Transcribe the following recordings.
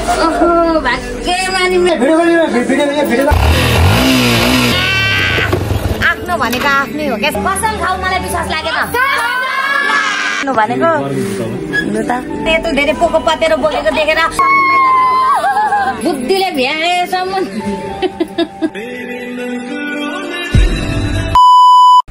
आफ्नो भनेको आफ्नै हो क्या पसल खाऊ मलाई विश्वास लाग्यो त भनेको लु त यत्रो धेरै पोको पतेर बोलेको देखेर बुद्धिले भ्याएसम्म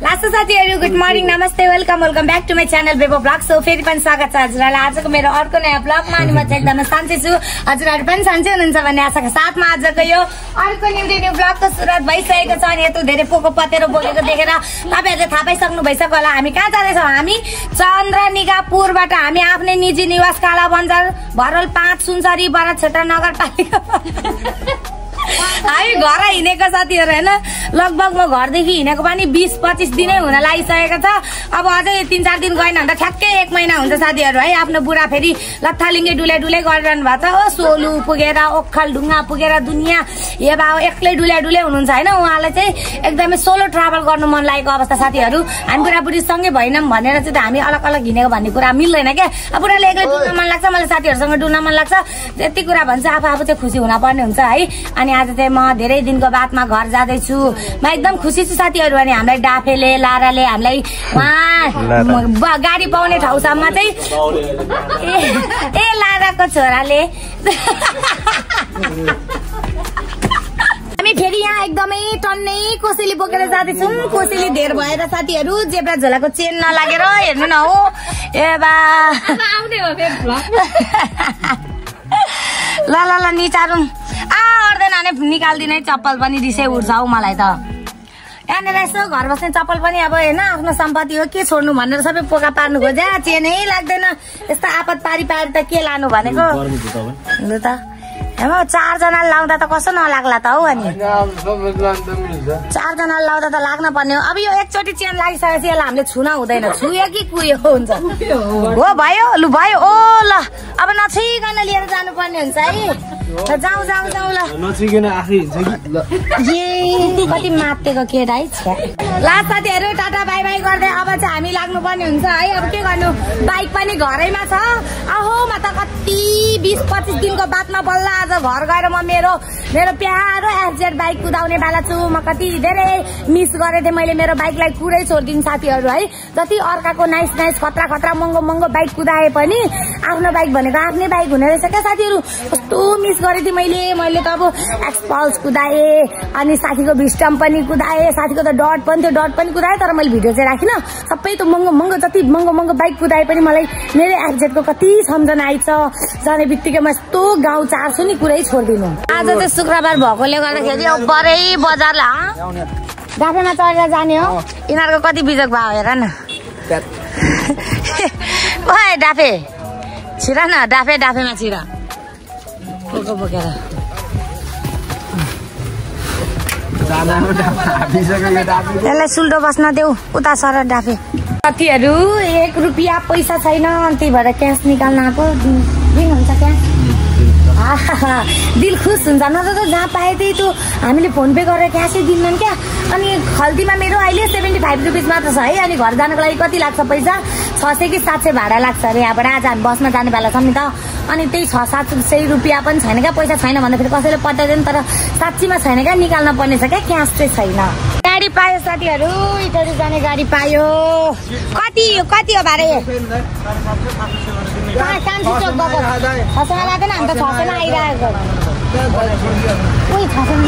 लास्ट साथीहरु गुड मर्निङ नमस्ते welcome back to my channel Bebo blog so फेरि पनि स्वागत छ हजुरहरुलाई आजको मेरो अर्को नयाँ ब्लगमा अनि म चाहिँ एकदमै सन्चै छु हजुरहरु पनि सन्चै हुनुहुन्छ भन्ने आशाका साथमा आजको यो अर्को न्यू ब्लगको सुरुवात भइसकेको छ अनि यत्रो धेरै पोको पतेर बोलेको देखेर तपाईहरुले थाहा पाइसक्नु भइसक्यो होला हामी कहाँ जाँदैछौँ हामी चन्द्रनिगापुरबाट हामी आफ्नै निजी निवास काला बन्जार भरल 5 सुनसरी बराछेटा नगरपालिका हामी घर हिँडेको साथीहरु हैन लगभग म घरदेखि हिँडेको पनि 20-25 दिनै हुन लागिसकेको छ अब अझै 3-4 दिन गएन भने त ठ्याक्कै 1 महिना हुन्छ साथीहरु है आफ्नो बुढा फेरि लत्थालिङ्गे डुले गरिरहनु भएको छ हो सोलु पुगेर ओखलढुङ्गा पुगेर दुनिया ए बा एक्लै डुले हुनुहुन्छ हैन उहाँलाई चाहिँ एकदमै सोलो ट्राभल गर्नु मन लागेको अवस्था साथीहरु हामी बुढाबुढी सँगै भएनौं भनेर चाहिँ हामी अलग हिँडेको भन्ने कुरा मिल्दैन के बुढाले एक्लै डुल्न मन लाग्छ मलाई साथीहरुसँग डुल्न मन लाग्छ यति कुरा भन्छ आफू चाहिँ खुसी हुन पर्ने हुन्छ है अनि आज चाहिँ म धेरै दिनको बादमा घर जाँदैछु म एकदम खुसी छु साथीहरु अनि हामीलाई डाफेले लाराले हामीलाई गाडी पाउने ठाउँसम्म चाहिँ ए लाराको छोराले हामी फेरि यहाँ एकदमै टन्नै कोसेली बोकेर जाँदैछौँ कोसेली धेर भएर साथीहरु जेब्रा झोलाको चेन नलागेर हेर्नु न हो ए बा आउने हो ल निचारौँ अर्दैन भने निकाल्दिनै चप्पल पनि रिसै उठ्छ हौ मलाई त यहाँनिर यसो घर बस्ने चप्पल पनि अब होइन आफ्नो सम्पत्ति हो के छोड्नु भनेर सबै पोका पार्नु खोज्या चेनै लाग्दैन यस्तो आपत पारी त के लानु भनेको लु त हेम 4 जना लाउँदा त कसो नलाग्ला त हौ अनि 4 जना लाउँदा त लाग्न पर्ने हो अब यो एकचोटि चेन लागिसकेपछि यसलाई हामीले छुन हुँदैन छुयो कि कुयो हुन्छ हो भयो लु भयो ओ ल अब नछुइकन लिएर जानु पर्ने हुन्छ है जाऊ ल नछुइकन आफै हिँड्छ कि कति मातेको केटा है लास्ट साथीहरु टाटा बाई बाई गर्दै अब चाहिँ हामी लाग्नु पर्ने हुन्छ है अब के गर्नु बाइक पनि घरैमा छ आहो म त कति 20-25 दिनको बादमा बल्ल आज घर गएर म मेरो प्यारो एफजेड बाइक कुदाउने बेला छु म कति धेरै मिस गरेथे मैले मेरो बाइकलाई कुरै छोड्दिन साथीहरु है जति अर्काको नाइस खतरा महँगो बाइक कुदाए पनि आफ्नो बाइक भनेको आफ्नै बाइक हुने रहेछ क्या साथीहरु कस्तो मिस गरेथे मैले त अब एक्सपल्स कुदाए अनि साथीको भिस्टम पनि कुदाए साथीको त डट पनि कुदाए तर मैले भिडियो चाहिँ राखिन सबै त महँगो जति महँगो बाइक कुदाए पनि मलाई मेरो एफजेडको कति सम्झना आइछ जाने बित्तिकै म यस्तो गाउँ चार्छु नि कुरै छोड्दिनु आज चाहिँ शुक्रबार भएकोले गर्दाखेरि बरै बजारलाई डाफेमा चढेर जाने हो यिनीहरूको कति बिजक भयो हेर न ओए डाफे छिरा न डाफेमा छिरा पोको बोकेर यसलाई सुल्टो बस्न देऊ उता सर डाफे साथीहरु 1 रुपियाँ पैसा छैन त्यही भएर क्यास निकाल्न आएको दिनुहुन्छ क्यास दिल खुस हुन्छ न त जहाँ पाए त्यही त हामीले फोन पे गरेर क्यासै दिन्नन् क्या अनि खल्तीमा मेरो अहिले 75 रुपियाँ मात्र छ है अनि घर जानको लागि कति लाग्छ पैसा 600 कि 700 भाडा लाग्छ अरे यहाँबाट आज हामी बसमा जाने बेला छ नि त अनि त्यही 600-700 रुपियाँ पनि छैन क्या पैसा छैन भन्दाखेरि कसैले पठाइदिनु तर साँच्चीमा छैन क्या निकाल्न पर्ने छ क्या क्यास चाहिँ छैन गाडी पायो साथीहरु इटरी जाने गाडी पायो कति हो भाडा कान्छी चोक गएको 600 लाग्दैन हामी त 600 मा आइरहेको ओइ 600 मा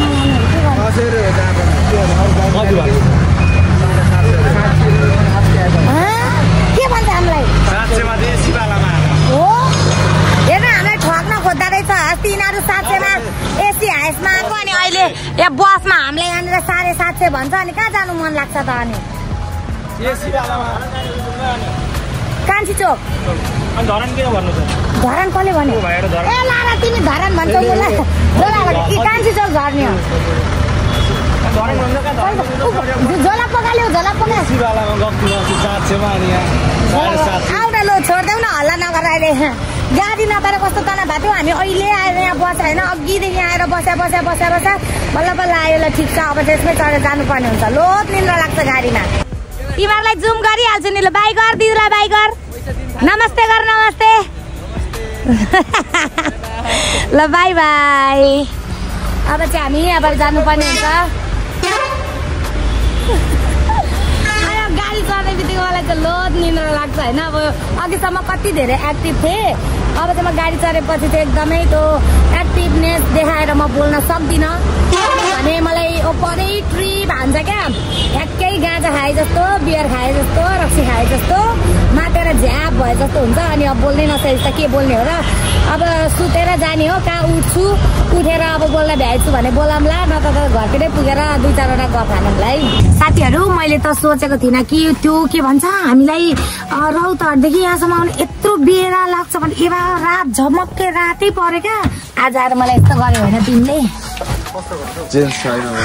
के भन्छ हामीलाई 700 मा देशी वालामा हो हेर्न हामीलाई ठग्न खोज्दा रहेछ अस्ति यिनीहरू 700 मा एसी हाइसमा आएको अनि अहिले यहाँ बसमा हामीलाई यहाँनिर 750 भन्छ अनि कहाँ जानु मन लाग्छ त अनि एसी वालामा कान्छी चोक अनि धरान के भन्नु त धरान कसले भन्यो ए लारा तिमी धरान भन्छौ मलाई कान्छी चोक झर्ने हो झोला पकाल्यो आउँदा लो छोड्देऊ न हल्ला नगर अहिले गाडी नपाएर कस्तो तनाव भएको थियो हामी अहिले आएर यहाँ बस्छ होइन अघिदेखि आएर बस्या बल्ल आयो ल ठिक छ अब त्यसमै चढेर जानुपर्ने हुन्छ लोत निन्द्रा लाग्छ गाडीमा तिमीहरूलाई जुम गरिहाल्छु नि ल बाई गर दिदीलाई बाई गर नमस्ते गर नमस्ते ल बाई बाई। अब चाहिँ हामी यहाँबाट जानुपर्ने हुन्छ। गाडी चढ्ने बित्तिकै मलाई चाहिँ लोड निन्द्रा लाग्छ होइन। अब अघिसम्म कति धेरै एक्टिभ थिएँ, अब चाहिँ म गाडी चढेपछि चाहिँ एकदमै त्यो एक्टिभनेस देखाएर म बोल्न सक्दिनँ। भने मलाई ओपरै ट्रिप हान्छ क्या, ठ्याक्कै गाँजा खाए जस्तो, बियर खाए जस्तो, रक्सी खाए जस्तो, मातेर झ्याप भए जस्तो हुन्छ। अनि अब बोल्नै नसकेपछि त के बोल्ने हो र। अब सुतेर जाने हो, कहाँ उठ्छु, उठेर अब बोल्न भ्याइछु भने बोलाउँला, नत्र त घरतिरै पुगेर 2-4वटा गफ हानौँलाई। साथीहरू मैले त सोचेको थिइनँ कि त्यो के भन्छ हामीलाई रौतहटदेखि यहाँसम्म आउने यत्रो बेला लाग्छ भने। एबा रात झमक्कै रातै पऱ्यो क्या। आज आएर मलाई यस्तो गर्यो होइन तिमीले।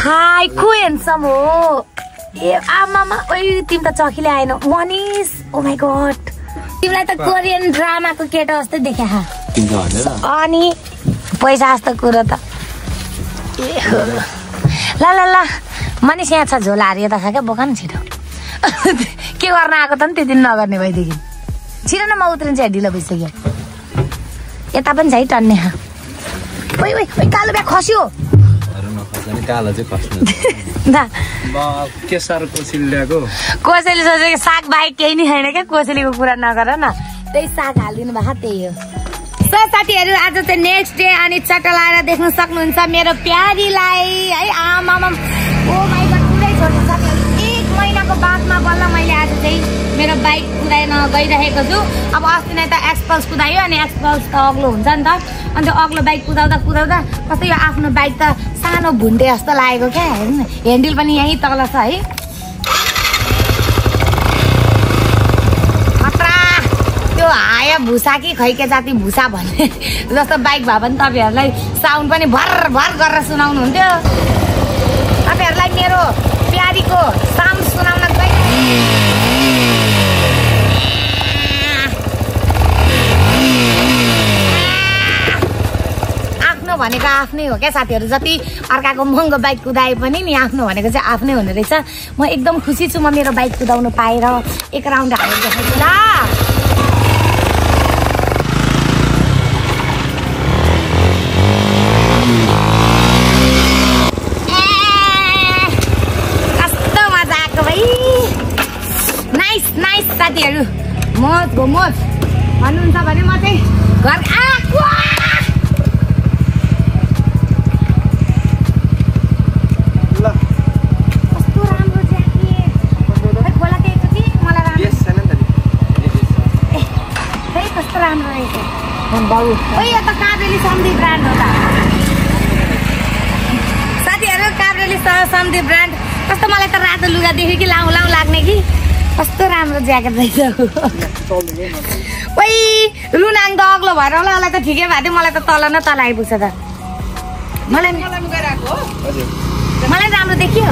हाई को हेन्सम हो ए आमामा। ओइ तिमी त चखीले आएन मनिष। ओ माई गॉड तिमीलाई त कोरियन ड्रामाको केटा जस्तै देखा। अनि पैसा जस्तो कुरो त ल ल ल मनिष यहाँ छ। झोला हारियो त क्या बोका नि छिटो। के गर्न आएको त नि त्यति नगर्ने भइदेखि छिटो न म उत्रिन्छ। ढिलो भइसक्यो। यता पनि छ है टन्ने। ओइ ओइ ओइ कालो ब्याग खस्यो। कालो चाहिँ खस्नु के साह्रो कोसेली ल्याएको। कोसेली सोचेको साग बाहेक केही नि छैन क्या। कोसेलीको कुरा नगर न, त्यही साग हालिदिनु भएको त्यही हो। सो साथीहरू आज चाहिँ नेक्स्ट डे अनि चट्टा लाएर देख्न सक्नुहुन्छ मेरो प्यारीलाई है। आमामा ओ माई गॉड पुरै छोड्नु सक्नु। 1 महिनाको बादमा बल्ल मैले आज चाहिँ मेरो बाइक कुदाइन गइरहेको छु। अब अस्ति नै त एक्सपल्स कुदायो अनि एक्सपल्स त अग्लो हुन्छ नि त। अनि त्यो अग्लो बाइक कुदाउँदा कुदाउँदा कस्तै यो आफ्नो बाइक त सानो भुन्टे जस्तो लागेको क्या। हेर्नु हेन्डल पनि यहीँ तल छ है। खतरा त्यो हाया भुसा कि खैके जाति भुसा भन्ने जस्तो बाइक भए पनि तपाईँहरूलाई साउन्ड पनि भर भर गरेर सुनाउनु हुन्थ्यो। तपाईँहरूलाई मेरो प्यारीको साउन्ड सुनाउन भनेको आफ्नै हो क्या साथीहरू। जति अर्काको महँगो बाइक कुदाए पनि नि आफ्नो भनेको चाहिँ आफ्नै हुने रहेछ। म एकदम खुसी छु म मेरो बाइक कुदाउनु पाएर। एक राउन्ड हालेर देखाउँछु ल। कस्तो मजा आएको भाइ। नाइस नाइस साथीहरू मोज घुमोज भन्नुहुन्छ भने म चाहिँ घर आएको। यो त काभ्रेली समधी ब्रान्ड हो त साथीहरू। काभ्रेली समधी ब्रान्ड। कस्तो मलाई त रातो लुगा देख्यो कि लाउँ लाउँ लाग्ने कि। कस्तो राम्रो ज्याकेट रहेछ। ओइ लुनाङ त अग्लो भएर होला मलाई त ठिकै भएको थियो। मलाई त तल न तल आइपुग्छ त। मलाई राम्रो देखियो।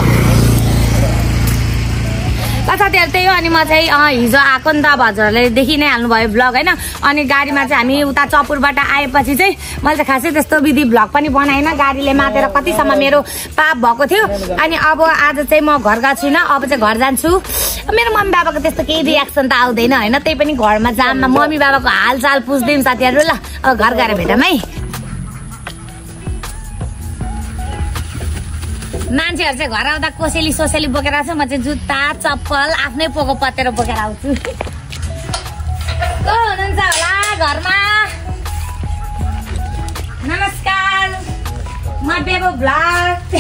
साथीहरू त्यही हो। अनि म चाहिँ हिजो आएको नि त अब हजुरहरूले देखि नै हाल्नुभयो भ्लग होइन। अनि गाडीमा चाहिँ हामी उता चपुरबाट आएपछि चाहिँ मैले त खासै त्यस्तो विधि भ्लग पनि बनाएन। गाडीले मातेर कतिसम्म मेरो पाप भएको थियो। अनि अब आज चाहिँ म घर गएको छुइनँ। अब चाहिँ घर जान्छु। मेरो मम्मी बाबाको त्यस्तो केही रियाक्सन त आउँदैन होइन। त्यही पनि घरमा जाममा मम्मी बाबाको हालचाल पुछ्दिउँ साथीहरू। ल अब घर गएर भेटौँ है। मान्छेहरू चाहिँ घर आउँदा कोसेली सोसेली बोकेर आउँछ। म चाहिँ जुत्ता चप्पल आफ्नै पोको पतेर बोकेर आउँछु। को हुनुहुन्छ होला घरमा? नमस्कार म बेबो भ्लग।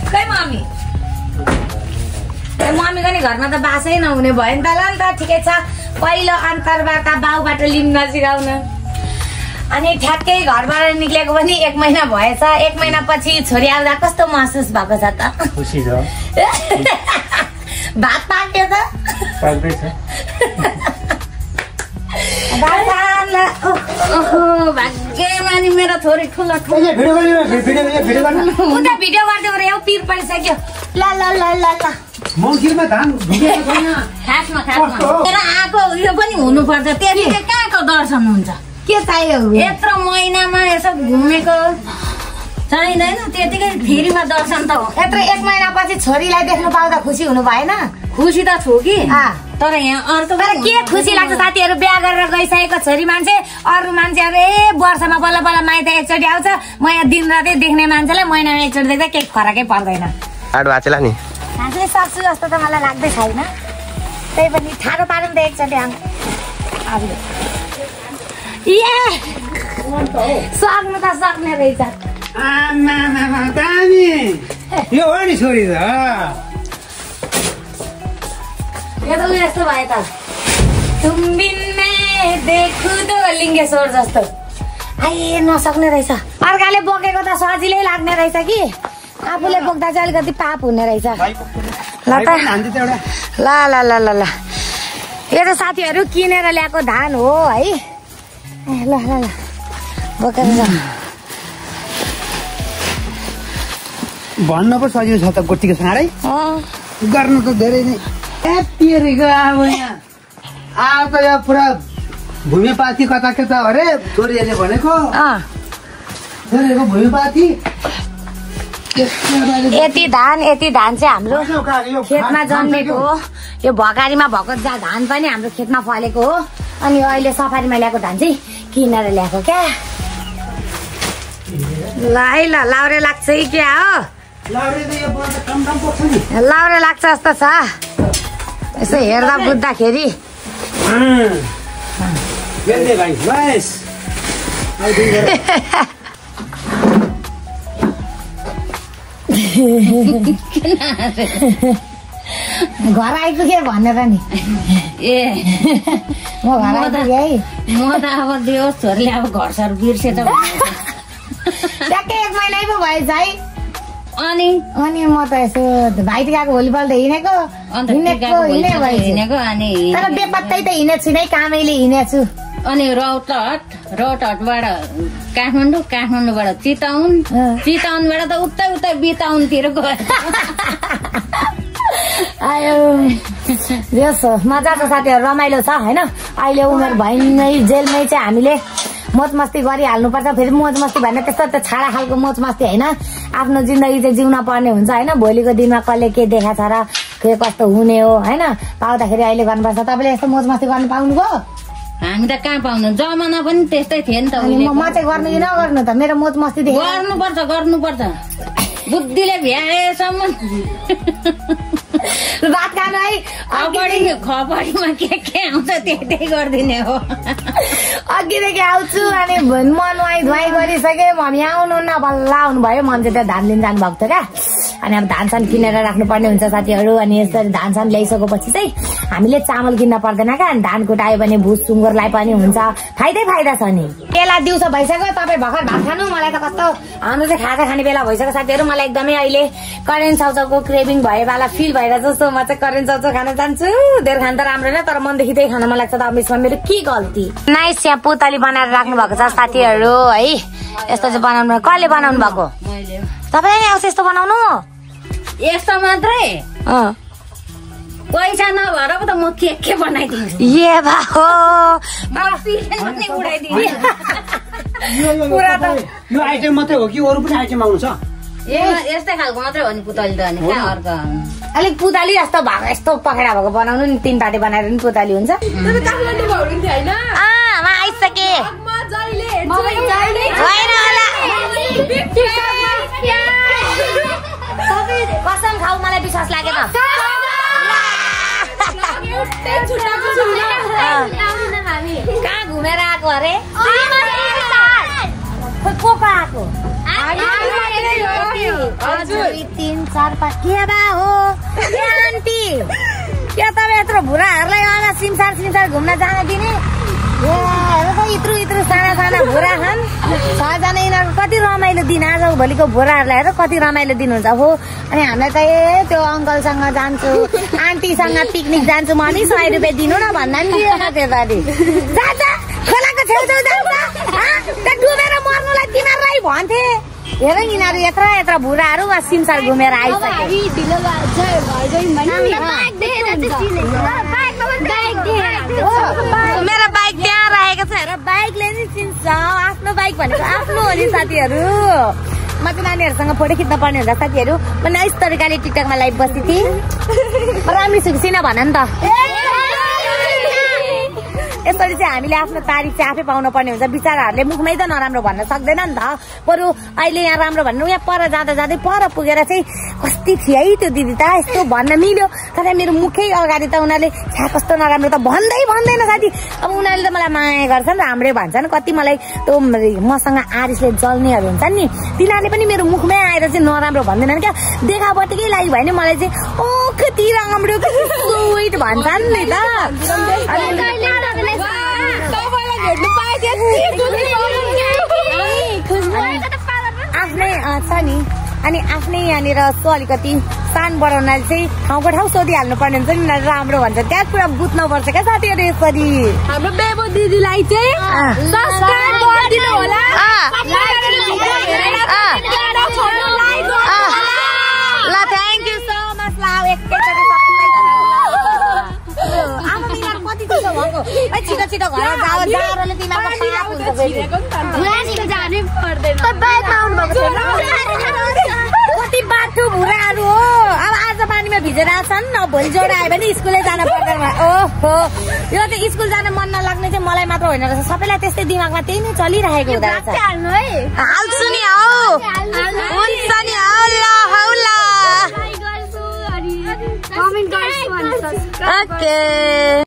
खै मम्मी मम्मीको नि घरमा त बासै नहुने भयो नि त। ल नि त ठिकै छ। पहिलो अन्तर्वार्ता बाउबाट लिन नसिकाउन। अनि ठ्याक्कै घरबाट निक्लेको पनि 1 महिना भएछ। 1 महिनापछि छोरी आउँदा कस्तो महसुस भएको छ त? खुसी छ। भात पाक्यो त? पाक्दैछ। भाग्यमा नि मेरो छोरी ठुलो ठुलो उता भिडियो गर्दै गयो। पिर परिसक्यो। ल ल ल ल ल मङ्किरमा धान खासमा तर आएको उयो पनि हुनुपर्छ। त्यतिकै कहाँको दर्शन हुन्छ? के चाहियो? यत्रो महिनामा यसो घुमेको चाहिँदैन। त्यतिकै फेरिमा दर्शन त हो। यत्रो 1 महिनापछि छोरीलाई देख्नु पाउँदा खुसी हुनु भएन? खुसी त छु कि तर यहाँ अर्को तर के खुसी लाग्छ साथीहरू बिहा गरेर गइसकेको छोरी मान्छे अरू मान्छेहरू वर्षमा बल्ल बल्ल माइत एकचोटि आउँछ म यहाँ दिन रातै देख्ने मान्छेलाई महिनामा एकचोटि देख्दा केही फरकै पर्दैन आड बाचेला नि साँच्चै सक्छु जस्तो त मलाई लाग्दै छैन त्यही पनि ठाडो पारौँ त एकचोटि आउनु सक्नु त सक्ने रहेछ यो हो नि छोरी त यो त उयो यस्तो भयो त तुमबिन में देखु दो लिङ्गेश्वर जस्तो आइ नसक्ने रहेछ अर्काले बोकेको त सजिलै लाग्ने रहेछ कि आफूले बोक्दा चाहिँ अलिकति पाप हुने रहेछ ल त ल ल ल ल ल यो त साथीहरू किनेर ल्याएको धान हो है ल ल ल बोकेर ल भन्न पो सजिलो छ त गोटीको साँडै गर्नु त धेरै नै पिरेको अब यहाँ अब त यो पुरा भूमिपाती कता कता अरे छोरीहरूले भनेको छोरीहरूको भूमिपाती यति धान चाहिँ हाम्रो खेतमा जन्मेको हो यो भकारीमा भएको धान पनि हाम्रो खेतमा फलेको हो अनि अहिले सफारीमा ल्याएको धान चाहिँ किनेर ल्याएको क्या ल है ल लाउरे लाग्छ कि क्या हो लाउरे लाग्छ जस्तो छ यसो हेर्दा बुझ्दाखेरि घर आइपुगे भनेर नि ए म घर आइपुगे है म त अब त्यो छोरीले अब घर सर बिर्से त ट्याक्कै 1 महिना पो भएछ है अनि म त यसो भाइटिकाको भोलिपल्ट हिँडेको अनि तर बेपत्तै त हिँडेको छु नै कामैले हिँडेछु अनि रौतहटबाट काठमाडौँबाट चिताउनबाट त उतै बिताउनतिर गयो आयो मजा छ साथीहरू रमाइलो छ होइन अहिले उमेर भइनै जेलमै चाहिँ हामीले मोज मस्ती गरिहाल्नुपर्छ फेरि मोज मस्ती भन्ने त्यस्तो त छाडा खालको मोज मस्ती होइन आफ्नो जिन्दगी चाहिँ जिउन पर्ने हुन्छ होइन भोलिको दिनमा कसले के देखाएको छ र के कस्तो हुने हो होइन पाउँदाखेरि अहिले गर्नुपर्छ तपाईँले यस्तो मोज मस्ती गर्नु पाउनुभयो हामी त कहाँ पाउनु जमाना पनि त्यस्तै थियो नि त म चाहिँ गर्नु कि नगर्नु त मेरो मोज मस्ती गर्नुपर्छ बुद्धिले भ्याएसम्म भात खानु है खपडीमा के आउँछ त्यही गरिदिने हो अघिदेखि आउँछु अनि म नुहाई धुवाई गरिसकेँ मम्मी आउनुहुन्न बल्ल आउनुभयो मम्मी चाहिँ त्यहाँ धान लिन जानुभएको थियो क्या अनि अब धान सान किनेर राख्नुपर्ने हुन्छ साथीहरू अनि यसरी धान सान ल्याइसकेपछि चाहिँ हामीले चामल किन्न पर्दैन क्या अनि धान कुटायो भने भुस सुँगुरलाई पनि हुन्छ फाइदा छ नि बेला दिउँसो भइसक्यो तपाईँ भर्खर भात खानु मलाई त कस्तो हाम्रो चाहिँ खाजा खाने बेला भइसक्यो साथीहरू मलाई एकदमै अहिले करेन्ट चाउचाउको क्रेभिङ भएवाला फिल भएर जस्तो म चाहिँ करेन्ट चाउचाउ खान जान्छु धेरै खान त राम्रो नै तर मनदेखि त्यही खान मन लाग्छ त अमिसमा मेरो के गल्ती नाइस यहाँ पुतली बनाएर राख्नु भएको छ साथीहरू है यस्तो चाहिँ बनाउनु कसले बनाउनु भएको तपाईँलाई नै आउँछ यस्तो बनाउनु यस्तो मात्रै पैसा नभएर पो त म के बनाइदिन्छु ए बाहो यो आइटम मात्रै हो कि अरू पनि आइटम आउनु छ यस्तै खालको मात्रै हो नि पुतली त अनि कहाँ अर्को अलिक पुतली जस्तो भएको यस्तो पखेडा भएको बनाउनु नि 3 पाटे बनाएर नि पुतली हुन्छ आइसके कसम खाऊ मलाई विश्वास लागेन कहाँ घुमेर आएको अरे को आएको 3 4 5 के बा हो आन्टी के तपाईँ यत्रो भुराहरूलाई सिमसार घुम्न जान दिने इत्रु साना भुरा खान 6 जना यिनीहरू कति रमाइलो दिन आज भोलिको भुराहरूलाई हेर कति रमाइलो दिन हुन्छ हो अनि हामीलाई त त्यो अङ्कलसँग जान्छु आन्टीसँग पिकनिक जान्छु मम्मी 100 रुपियाँ दिनु न भन्दा नि त्यो दादी खोलाको छेउछेउ जान्छ डुबेर मर्नुलाई तिमीहरूलाई भन्थे हेर यिनीहरू यत्र भुराहरू सिमसार घुमेर आइसके मेरो बाइक त्यहाँ राखेको छ हेर बाइकले नि चिन्छ आफ्नो बाइक भनेको आफ्नो हो नि साथीहरू म चाहिँ नानीहरूसँग फोटो खिच्न पर्ने हुन्छ साथीहरू म नाइस तरिकाले टिकटकमा लाइभ बस्ती थिएँ राम्रो सुक्सिन भन नि त यसरी चाहिँ हामीले आफ्नो तारिफ चाहिँ आफै पाउनु पर्ने हुन्छ बिचाराहरूले मुखमै त नराम्रो भन्न सक्दैन नि त बरु अहिले यहाँ राम्रो भन्नु यहाँ पर जाँदा जाँदै पर पुगेर चाहिँ कति थियो है त्यो दिदी त यस्तो भन्न मिल्यो तर मेरो मुखै अगाडि त उनीहरूले छ्या कस्तो नराम्रो त भन्दैन साथी अब उनीहरूले त मलाई माया गर्छन् राम्रै भन्छन् कति मलाई त्यो मसँग आरिसले जल्नेहरू हुन्छन् नि तिनीहरूले पनि मेरो मुखमै आएर चाहिँ नराम्रो भन्दैनन् क्या देखावटीकै लागि भयो नि मलाई चाहिँ ओ कति राम्रो स्विट भन्छन् नि त आफ्नै छ नि अनि आफ्नै यहाँनिर यसो अलिकति सान बढाउनाले चाहिँ ठाउँको ठाउँ सोधिहाल्नु पर्ने हुन्छ नि राम्रो भन्छ त्यहाँ कुरा बुझ्नुपर्छ क्या साथीहरू यसरी हाम्रो बेबो दिदीलाई चाहिँ सब्स्क्राइब गरिदिनु होला ल थ्याङ्क यू सो मच ल एकैचोटि सबैलाई आमा बिमार कति छिटो भएको छिटो छिटो घर जाओ जाडोले तिमीहरूको पाप हुन्छ जानै पर्दैन कति बाटो भुराहरू हो अब आज पानीमा भिजेर आछन् न भोलि ज्वरो आयो भने स्कुलै जान पर्दैन ओहो यो चाहिँ स्कुल जान मन नलाग्ने चाहिँ मलाई मात्र होइन रहेछ सबैलाई त्यस्तै दिमागमा त्यही नै चलिरहेको हुँदो रहेछ हाल्छु नि हौ हुन्छ नि हौला ओके